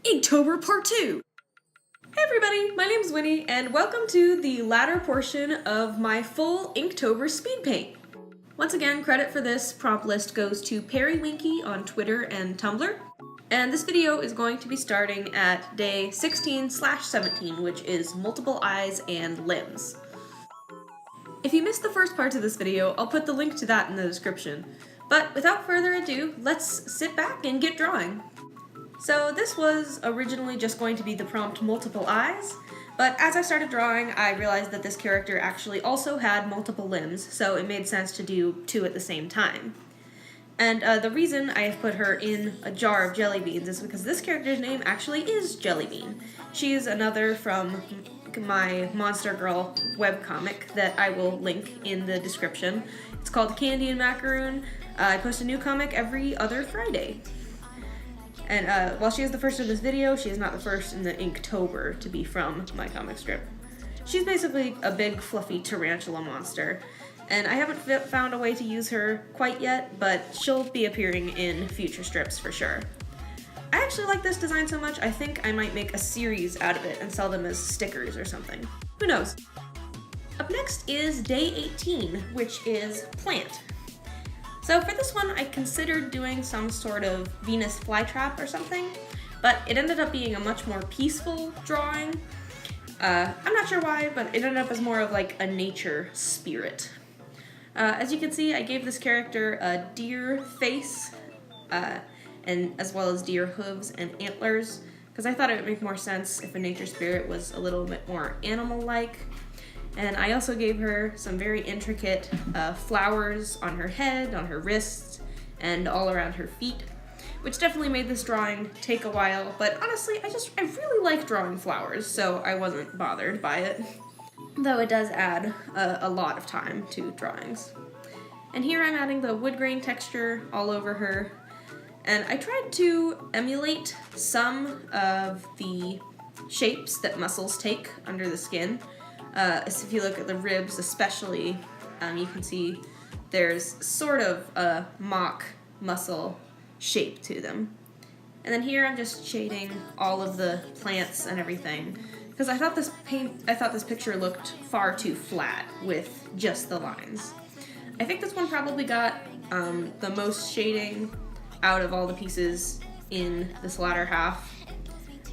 Inktober Part 2! Hey everybody, my name's Winnie, and welcome to the latter portion of my full Inktober speed paint. Once again, credit for this prompt list goes to Perrywinky on Twitter and Tumblr, and this video is going to be starting at day 16/17, which is multiple eyes and limbs. If you missed the first parts of this video, I'll put the link to that in the description. But without further ado, let's sit back and get drawing. So this was originally just going to be the prompt multiple eyes, but as I started drawing, I realized that this character actually also had multiple limbs, so it made sense to do two at the same time. And the reason I have put her in a jar of jelly beans is because this character's name actually is Jellybean. She is another from my Monstergirl webcomic that I will link in the description. It's called Candi and Macaroon. I post a new comic every other Friday. And while she is the first in this video, she is not the first in the Inktober to be from my comic strip. She's basically a big fluffy tarantula monster, and I haven't found a way to use her quite yet, but she'll be appearing in future strips for sure. I actually like this design so much, I think I might make a series out of it and sell them as stickers or something. Who knows? Up next is day 18, which is plant. So for this one, I considered doing some sort of Venus flytrap or something, but it ended up being a much more peaceful drawing. I'm not sure why, but it ended up as more of like a nature spirit. As you can see, I gave this character a deer face, and as well as deer hooves and antlers, because I thought it would make more sense if a nature spirit was a little bit more animal-like. And I also gave her some very intricate flowers on her head, on her wrists, and all around her feet, which definitely made this drawing take a while, but honestly, I really like drawing flowers, so I wasn't bothered by it, though it does add a lot of time to drawings. And here I'm adding the wood grain texture all over her, and I tried to emulate some of the shapes that muscles take under the skin. If you look at the ribs especially, you can see there's sort of a mock muscle shape to them. And then here I'm just shading all of the plants and everything, because I thought this picture looked far too flat with just the lines. I think this one probably got the most shading out of all the pieces in this latter half,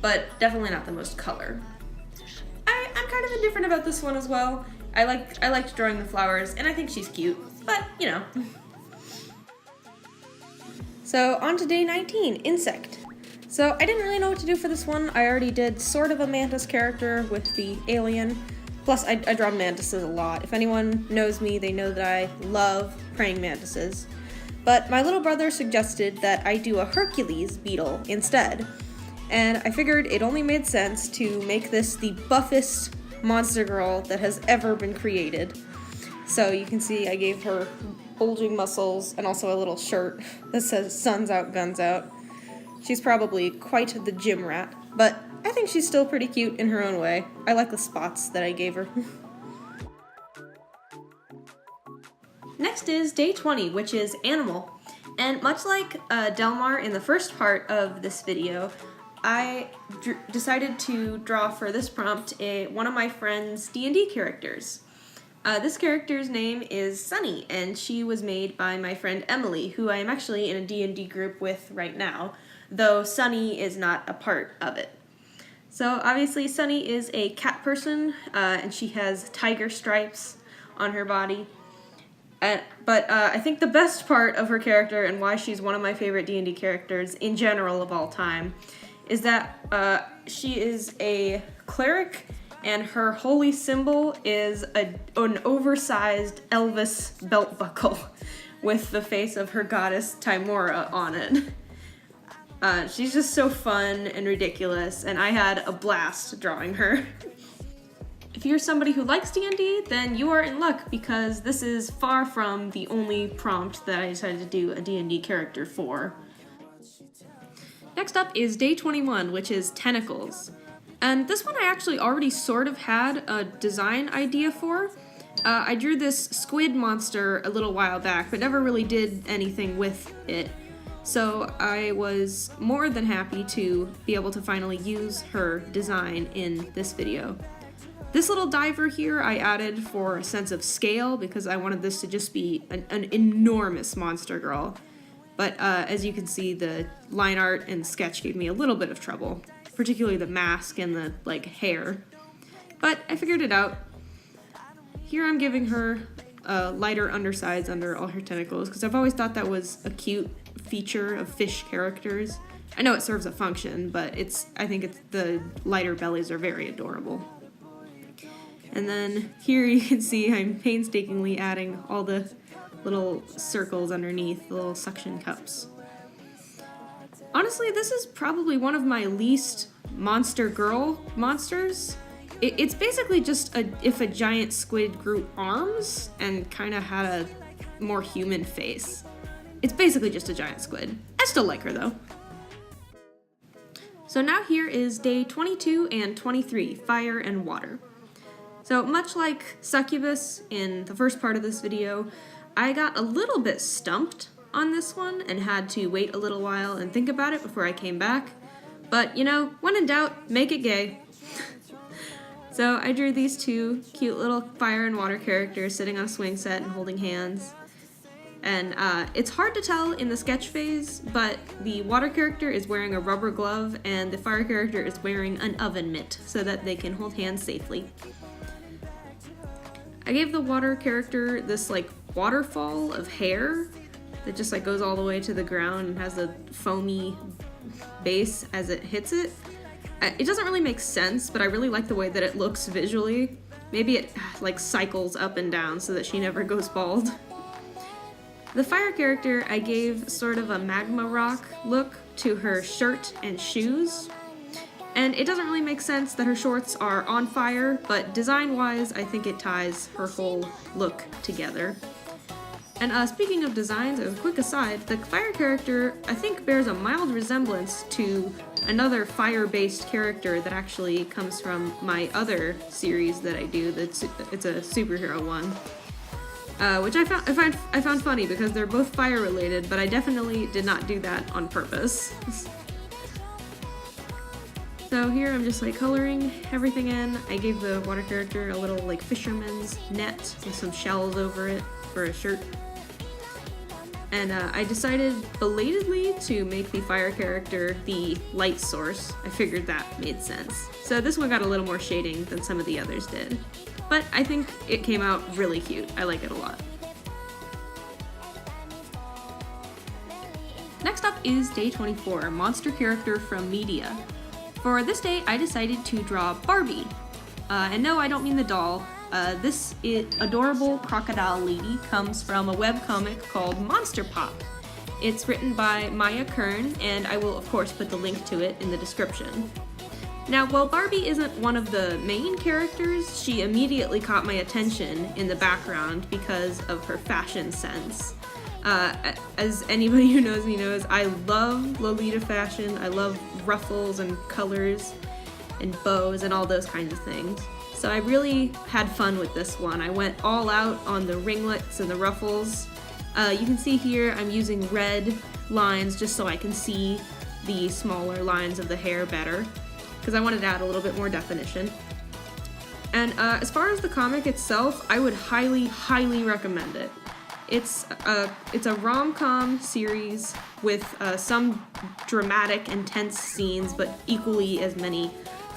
but definitely not the most color. I'm kind of indifferent about this one as well. I liked drawing the flowers, and I think she's cute, but, you know. So, on to day 19, insect. So, I didn't really know what to do for this one. I already did sort of a mantis character with the alien. Plus, I draw mantises a lot. If anyone knows me, they know that I love praying mantises. But my little brother suggested that I do a Hercules beetle instead. And I figured it only made sense to make this the buffest monster girl that has ever been created. So you can see I gave her bulging muscles and also a little shirt that says "Suns out, guns out." She's probably quite the gym rat, but I think she's still pretty cute in her own way. I like the spots that I gave her. Next is day 20, which is animal. And much like Delmar in the first part of this video, I decided to draw for this prompt one of my friend's D&D characters. This character's name is Sunny, and she was made by my friend Emily, who I am actually in a D&D group with right now, though Sunny is not a part of it. So obviously Sunny is a cat person, and she has tiger stripes on her body. But I think the best part of her character, and why she's one of my favorite D&D characters in general of all time, is that she is a cleric, and her holy symbol is an oversized Elvis belt buckle with the face of her goddess Timora on it. She's just so fun and ridiculous, and I had a blast drawing her. If you're somebody who likes D&D, then you are in luck, because this is far from the only prompt that I decided to do a D&D character for. Next up is day 21, which is tentacles. And this one I actually already sort of had a design idea for. I drew this squid monster a little while back, but never really did anything with it. So I was more than happy to be able to finally use her design in this video. This little diver here I added for a sense of scale because I wanted this to just be an enormous Monstergirl. But as you can see, the line art and sketch gave me a little bit of trouble, particularly the mask and the hair. But I figured it out. Here I'm giving her lighter undersides under all her tentacles because I've always thought that was a cute feature of fish characters. I know it serves a function, but I think the lighter bellies are very adorable. And then here you can see I'm painstakingly adding all the little circles underneath, the little suction cups. Honestly, this is probably one of my least Monstergirl monsters. It's basically just if a giant squid grew arms and kind of had a more human face. It's basically just a giant squid. I still like her though. So now here is day 22 and 23, fire and water. So much like Succubus in the first part of this video, I got a little bit stumped on this one and had to wait a little while and think about it before I came back. But, you know, when in doubt, make it gay. So I drew these two cute little fire and water characters sitting on a swing set and holding hands. And it's hard to tell in the sketch phase, but the water character is wearing a rubber glove and the fire character is wearing an oven mitt so that they can hold hands safely. I gave the water character this waterfall of hair that just goes all the way to the ground and has a foamy base as it hits it. It doesn't really make sense, but I really like the way that it looks visually. Maybe it cycles up and down so that she never goes bald. The fire character, I gave sort of a magma rock look to her shirt and shoes. And it doesn't really make sense that her shorts are on fire, but design-wise, I think it ties her whole look together. And speaking of designs, as a quick aside, the fire character, I think, bears a mild resemblance to another fire-based character that actually comes from my other series that I do. It's a superhero one, which I found funny because they're both fire-related, but I definitely did not do that on purpose. So here I'm just coloring everything in. I gave the water character a little fisherman's net with some shells over it for a shirt. And I decided belatedly to make the fire character the light source. I figured that made sense. So this one got a little more shading than some of the others did. But I think it came out really cute. I like it a lot. Next up is day 24, monster character from media. For this day, I decided to draw Barbie. And no, I don't mean the doll. This adorable crocodile lady comes from a webcomic called Monster Pop. It's written by Maya Kern, and I will of course put the link to it in the description. Now, while Barbie isn't one of the main characters, she immediately caught my attention in the background because of her fashion sense. As anybody who knows me knows, I love Lolita fashion. I love ruffles and colors and bows and all those kinds of things. So I really had fun with this one. I went all out on the ringlets and the ruffles. You can see here I'm using red lines just so I can see the smaller lines of the hair better, because I wanted to add a little bit more definition. And as far as the comic itself, I would highly, highly recommend it. It's a rom-com series with some dramatic, intense scenes, but equally as many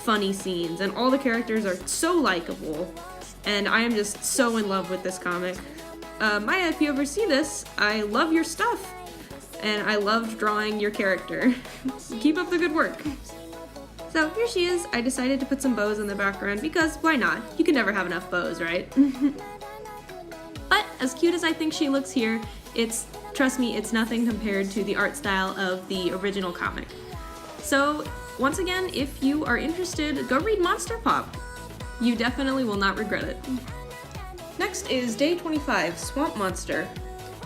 funny scenes, and all the characters are so likable, and I am just so in love with this comic. Maya, if you ever see this, I love your stuff, and I loved drawing your character. Keep up the good work. So here she is. I decided to put some bows in the background because why not? You can never have enough bows, right? But as cute as I think she looks here, trust me, it's nothing compared to the art style of the original comic. So once again, if you are interested, go read Monster Pop. You definitely will not regret it. Next is day 25, Swamp Monster.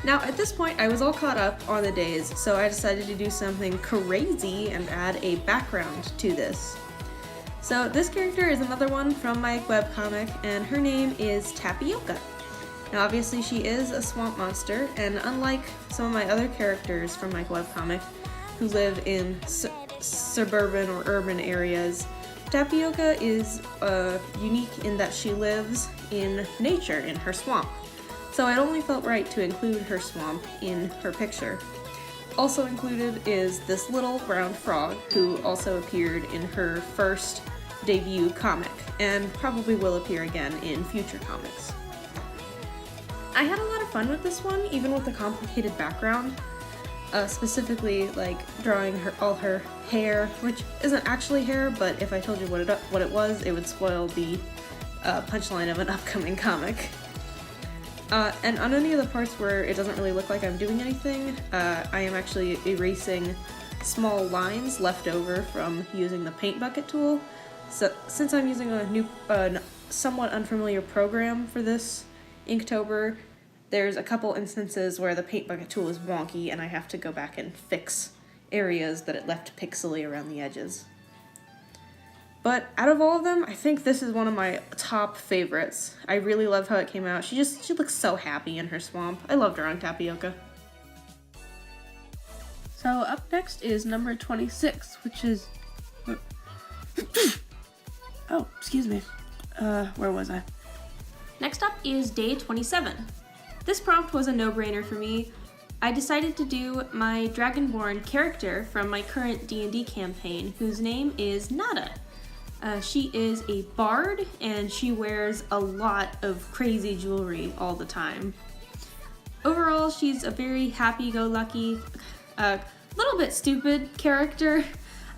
Now at this point I was all caught up on the days, so I decided to do something crazy and add a background to this. So this character is another one from my webcomic, and her name is Tapioca. Now obviously she is a swamp monster, and unlike some of my other characters from my webcomic who live in suburban or urban areas, Tapioca is unique in that she lives in nature, in her swamp. So it only felt right to include her swamp in her picture. Also included is this little brown frog, who also appeared in her first debut comic, and probably will appear again in future comics. I had a lot of fun with this one, even with the complicated background. Specifically, like, drawing all her hair, which isn't actually hair, but if I told you what it was, it would spoil the punchline of an upcoming comic. And on any of the parts where it doesn't really look like I'm doing anything, I am actually erasing small lines left over from using the paint bucket tool. So since I'm using a new, somewhat unfamiliar program for this Inktober, there's a couple instances where the paint bucket tool is wonky and I have to go back and fix areas that it left pixely around the edges. But out of all of them, I think this is one of my top favorites. I really love how it came out. She looks so happy in her swamp. I love drawing Tapioca. So up next is number 26, which is... Oh, excuse me. Where was I? Next up is day 27. This prompt was a no-brainer for me. I decided to do my dragonborn character from my current D&D campaign, whose name is Nada. She is a bard, and she wears a lot of crazy jewelry all the time. Overall, she's a very happy-go-lucky, little bit stupid character.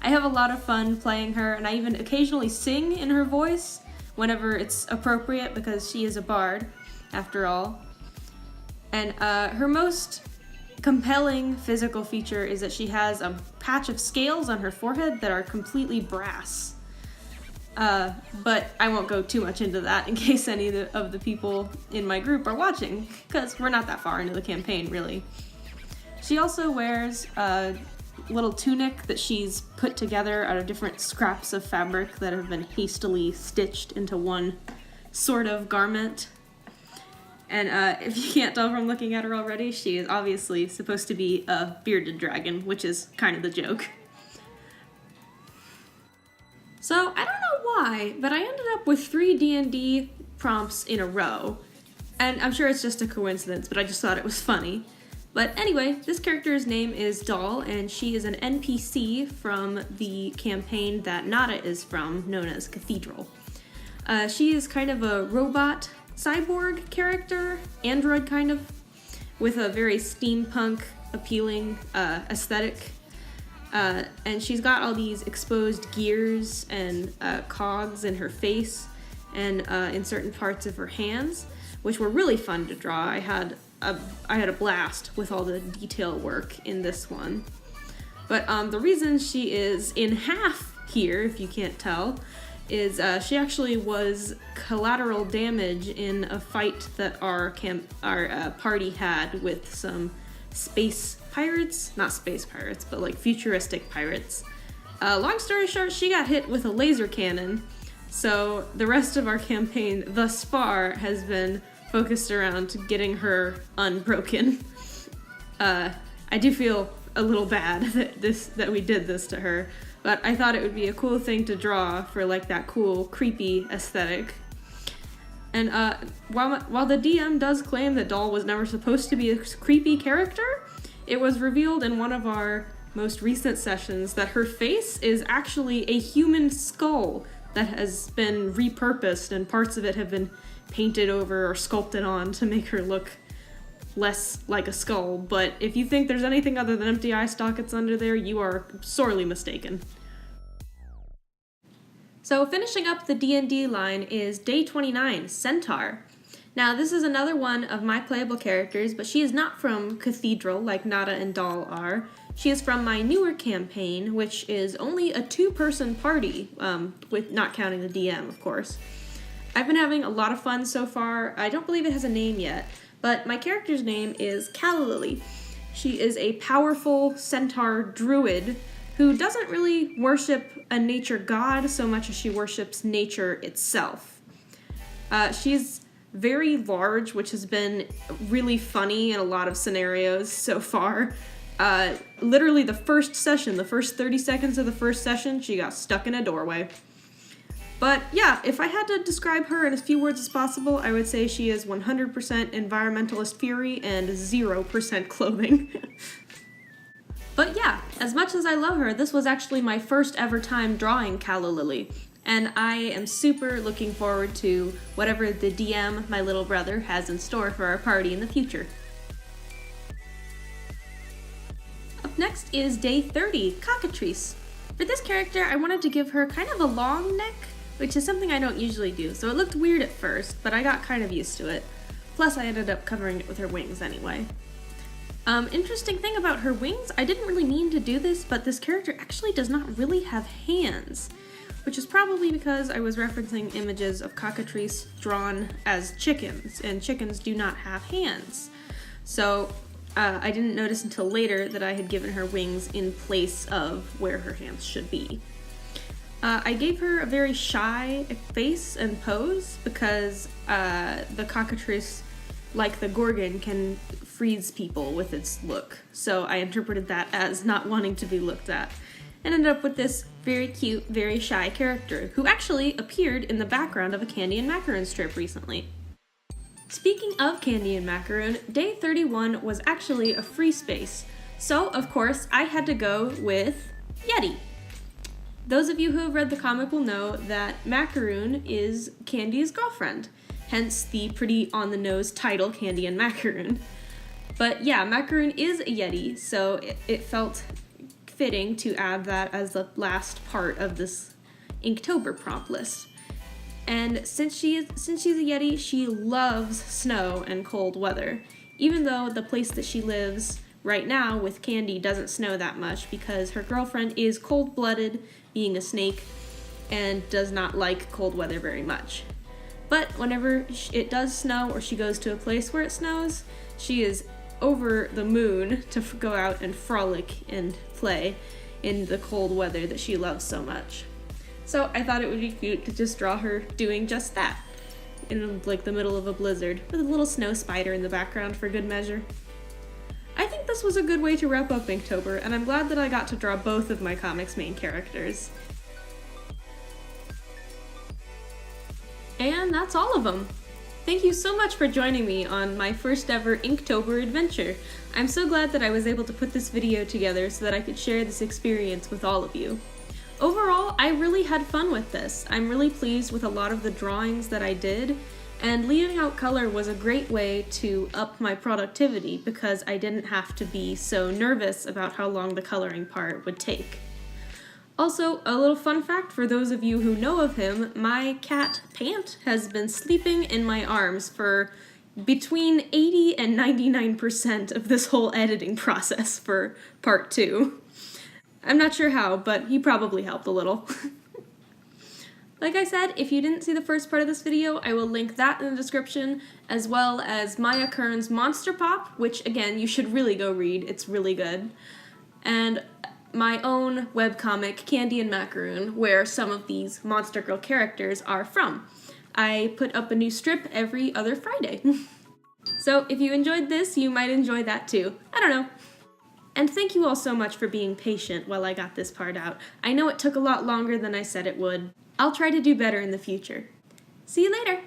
I have a lot of fun playing her, and I even occasionally sing in her voice whenever it's appropriate, because she is a bard, after all. And her most compelling physical feature is that she has a patch of scales on her forehead that are completely brass. But I won't go too much into that in case any of the people in my group are watching, because we're not that far into the campaign, really. She also wears a little tunic that she's put together out of different scraps of fabric that have been hastily stitched into one sort of garment. And if you can't tell from looking at her already, she is obviously supposed to be a bearded dragon, which is kind of the joke. So, I don't know why, but I ended up with 3 D&D prompts in a row. And I'm sure it's just a coincidence, but I just thought it was funny. But anyway, this character's name is Doll, and she is an NPC from the campaign that Nada is from, known as Cathedral. She is kind of a robot cyborg character, android kind of, with a very steampunk appealing aesthetic. And she's got all these exposed gears and cogs in her face and in certain parts of her hands, which were really fun to draw. I had a blast with all the detail work in this one. But the reason she is in half here, if you can't tell, is she actually was collateral damage in a fight that our party had with some space pirates. Not space pirates, but like futuristic pirates. Long story short, she got hit with a laser cannon, so the rest of our campaign thus far has been focused around getting her unbroken. I do feel a little bad that we did this to her, but I thought it would be a cool thing to draw for like that cool, creepy aesthetic. And while the DM does claim that Doll was never supposed to be a creepy character, it was revealed in one of our most recent sessions that her face is actually a human skull that has been repurposed, and parts of it have been painted over or sculpted on to make her look less like a skull. But if you think there's anything other than empty eye sockets under there, you are sorely mistaken. So finishing up the D&D line is day 29, Centaur. Now this is another one of my playable characters, but she is not from Cathedral like Nada and Doll are. She is from my newer campaign, which is only a 2-person party, with not counting the DM, of course. I've been having a lot of fun so far. I don't believe it has a name yet, but my character's name is Calla Lily. She is a powerful centaur druid who doesn't really worship a nature god so much as she worships nature itself. She's very large, which has been really funny in a lot of scenarios so far. Literally the first 30 seconds of the first session, she got stuck in a doorway. But yeah, if I had to describe her in as few words as possible, I would say she is 100% environmentalist fury and 0% clothing. But yeah, as much as I love her, this was actually my first ever time drawing Calla Lily, and I am super looking forward to whatever the DM, my little brother, has in store for our party in the future. Up next is day 30, Cockatrice. For this character, I wanted to give her kind of a long neck, which is something I don't usually do, so it looked weird at first, but I got kind of used to it. Plus, I ended up covering it with her wings anyway. Interesting thing about her wings, I didn't really mean to do this, but this character actually does not really have hands, which is probably because I was referencing images of Cockatrice drawn as chickens, and chickens do not have hands. So I didn't notice until later that I had given her wings in place of where her hands should be. I gave her a very shy face and pose because the Cockatrice, like the Gorgon, can freeze people with its look. So I interpreted that as not wanting to be looked at, and ended up with this very cute, very shy character, who actually appeared in the background of a Candi and Macaroon strip recently. Speaking of Candi and Macaroon, day 31 was actually a free space, so of course I had to go with Yeti. Those of you who have read the comic will know that Macaroon is Candy's girlfriend, hence the pretty on-the-nose title, Candi and Macaroon. But yeah, Macaroon is a Yeti, so it felt fitting to add that as the last part of this Inktober prompt list. And since she's a Yeti, she loves snow and cold weather, even though the place that she lives right now with Candi doesn't snow that much because her girlfriend is cold-blooded, being a snake, and does not like cold weather very much. But whenever it does snow or she goes to a place where it snows, she is over the moon to go out and frolic and play in the cold weather that she loves so much. So I thought it would be cute to just draw her doing just that, in like the middle of a blizzard, with a little snow spider in the background for good measure. I think this was a good way to wrap up Inktober, and I'm glad that I got to draw both of my comics' main characters. And that's all of them. Thank you so much for joining me on my first ever Inktober adventure. I'm so glad that I was able to put this video together so that I could share this experience with all of you. Overall, I really had fun with this. I'm really pleased with a lot of the drawings that I did, and leaving out color was a great way to up my productivity because I didn't have to be so nervous about how long the coloring part would take. Also, a little fun fact for those of you who know of him, my cat Pant has been sleeping in my arms for between 80 and 99% of this whole editing process for part 2. I'm not sure how, but he probably helped a little. Like I said, if you didn't see the first part of this video, I will link that in the description, as well as Maya Kern's Monster Pop, which again, you should really go read, it's really good. And my own webcomic, Candi and Macaroon, where some of these Monstergirl characters are from. I put up a new strip every other Friday. So if you enjoyed this, you might enjoy that too. I don't know. And thank you all so much for being patient while I got this part out. I know it took a lot longer than I said it would. I'll try to do better in the future. See you later!